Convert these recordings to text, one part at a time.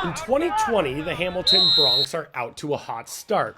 In 2020, the Hamilton Broncs are out to a hot start.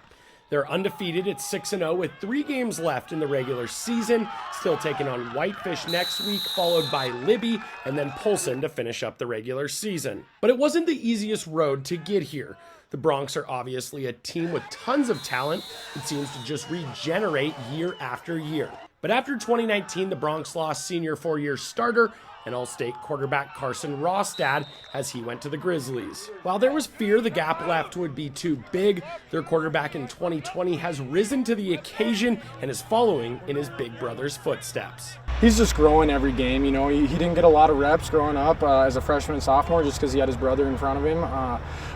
They're undefeated at 6-0 with 3 games left in the regular season, still taking on Whitefish next week, followed by Libby and then Polson to finish up the regular season. But it wasn't the easiest road to get here. The Broncs are obviously a team with tons of talent that seems to just regenerate year after year. But after 2019, the Broncs lost senior 4-year starter and All-State quarterback Tyson Rostad as he went to the Grizzlies. While there was fear the gap left would be too big, their quarterback in 2020 has risen to the occasion and is following in his big brother's footsteps. He's just growing every game. You know, he didn't get a lot of reps growing up as a freshman and sophomore just because he had his brother in front of him.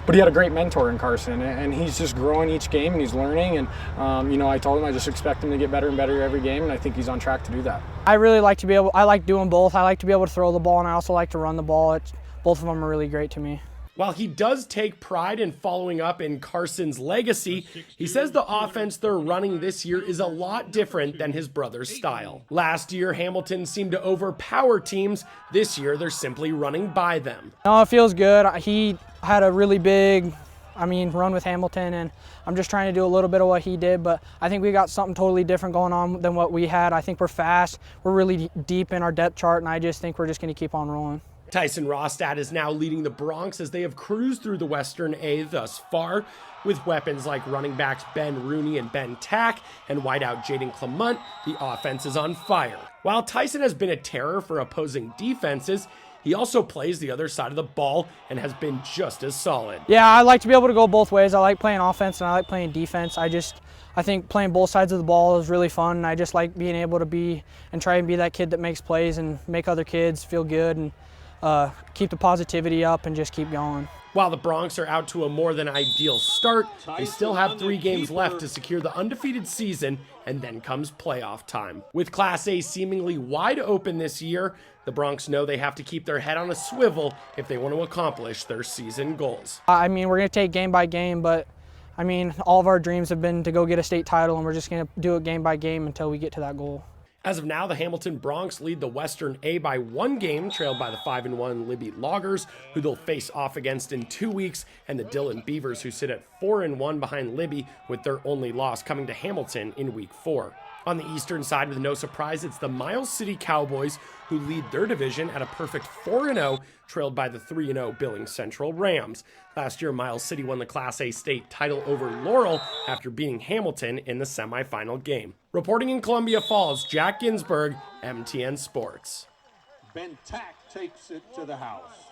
But he had a great mentor in Carson, and he's just growing each game and he's learning. And, you know, I told him I just expect him to get better and better every game, and I think he's on track to do that. I really like to be able, I like doing both. I like to be able to throw the ball, and I also like to run the ball. Both of them are really great to me. While he does take pride in following up in Carson's legacy, he says the offense they're running this year is a lot different than his brother's style. Last year, Hamilton seemed to overpower teams. This year, they're simply running by them. No, it feels good. He had a really big, run with Hamilton, and I'm just trying to do a little bit of what he did, but I think we got something totally different going on than what we had. I think we're fast. We're really deep in our depth chart, and I just think we're just going to keep on rolling. Tyson Rostad is now leading the Broncs as they have cruised through the Western A thus far. With weapons like running backs Ben Rooney and Ben Tack and wideout Jaden Clement, the offense is on fire. While Tyson has been a terror for opposing defenses, he also plays the other side of the ball and has been just as solid. Yeah, I like to be able to go both ways. I like playing offense and I like playing defense. I think playing both sides of the ball is really fun, and I just like being able to be and try and be that kid that makes plays and make other kids feel good and keep the positivity up and just keep going. While the Broncs are out to a more than ideal start, they still have 3 games left to secure the undefeated season, and then comes playoff time. With Class A seemingly wide open this year, the Broncs know they have to keep their head on a swivel if they want to accomplish their season goals. We're going to take game by game, but all of our dreams have been to go get a state title, and we're just going to do it game by game until we get to that goal. As of now, the Hamilton Broncs lead the Western A by 1 game, trailed by the 5-1 Libby Loggers, who they'll face off against in 2 weeks, and the Dillon Beavers, who sit at 4-1 behind Libby, with their only loss coming to Hamilton in week 4. On the eastern side, with no surprise, it's the Miles City Cowboys, who lead their division at a perfect 4-0, trailed by the 3-0 Billings Central Rams. Last year, Miles City won the Class A state title over Laurel after beating Hamilton in the semifinal game. Reporting in Columbia Falls, Jack Ginsburg, MTN Sports. Ben Tack takes it to the house.